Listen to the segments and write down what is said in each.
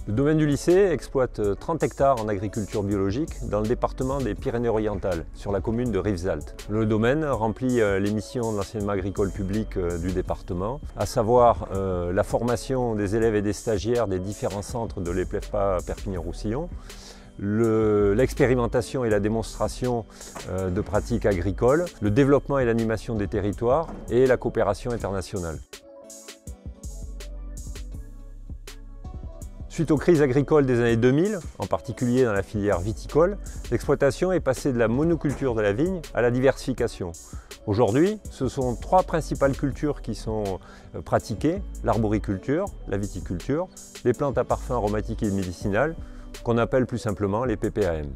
Le domaine du lycée exploite 30 hectares en agriculture biologique dans le département des Pyrénées-Orientales, sur la commune de Rivesaltes. Le domaine remplit les missions de l'enseignement agricole public du département, à savoir la formation des élèves et des stagiaires des différents centres de l'EPLEFPA Perpignan-Roussillon, l'expérimentation et la démonstration de pratiques agricoles, le développement et l'animation des territoires et la coopération internationale. Suite aux crises agricoles des années 2000, en particulier dans la filière viticole, l'exploitation est passée de la monoculture de la vigne à la diversification. Aujourd'hui, ce sont 3 principales cultures qui sont pratiquées: l'arboriculture, la viticulture, les plantes à parfum aromatiques et médicinales, qu'on appelle plus simplement les PPAM.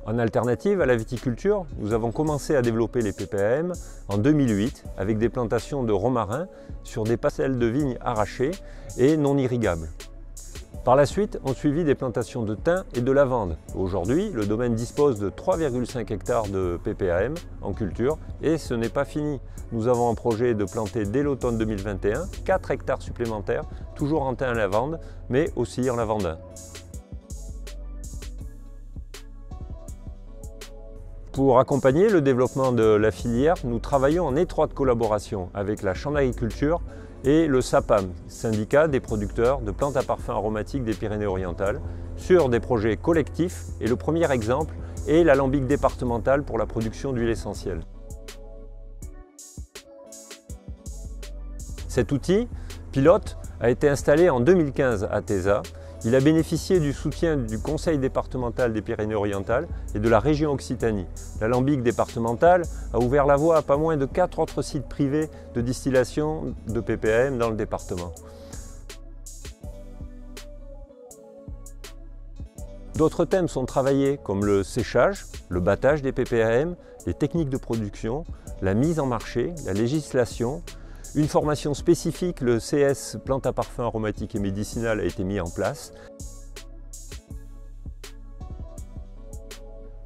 En alternative à la viticulture, nous avons commencé à développer les PPAM en 2008 avec des plantations de romarin sur des parcelles de vignes arrachées et non irrigables. Par la suite, ont suivi des plantations de thym et de lavande. Aujourd'hui, le domaine dispose de 3,5 hectares de PPAM en culture et ce n'est pas fini. Nous avons un projet de planter dès l'automne 2021 4 hectares supplémentaires, toujours en thym et lavande, mais aussi en lavandin. Pour accompagner le développement de la filière, nous travaillons en étroite collaboration avec la Chambre d'agriculture et le SAPAM, syndicat des producteurs de plantes à parfum aromatiques des Pyrénées-Orientales, sur des projets collectifs, et le premier exemple est l'alambic départemental pour la production d'huile essentielle. Cet outil, pilote, a été installé en 2015 à Téza. Il a bénéficié du soutien du Conseil départemental des Pyrénées-Orientales et de la région Occitanie. L'alambic départemental a ouvert la voie à pas moins de 4 autres sites privés de distillation de PPAM dans le département. D'autres thèmes sont travaillés comme le séchage, le battage des PPAM, les techniques de production, la mise en marché, la législation. Une formation spécifique, le CS plantes à parfum aromatiques et médicinales, a été mis en place.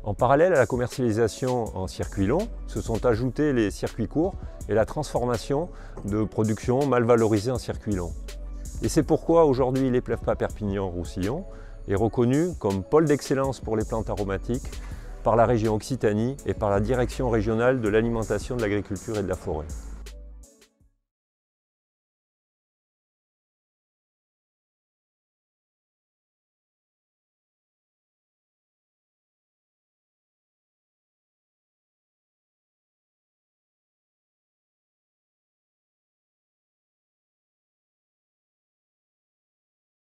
En parallèle à la commercialisation en circuit long, se sont ajoutés les circuits courts et la transformation de production mal valorisée en circuit long. Et c'est pourquoi aujourd'hui l'EPLEFPA Perpignan-Roussillon est reconnu comme pôle d'excellence pour les plantes aromatiques par la région Occitanie et par la Direction régionale de l'alimentation, de l'agriculture et de la forêt.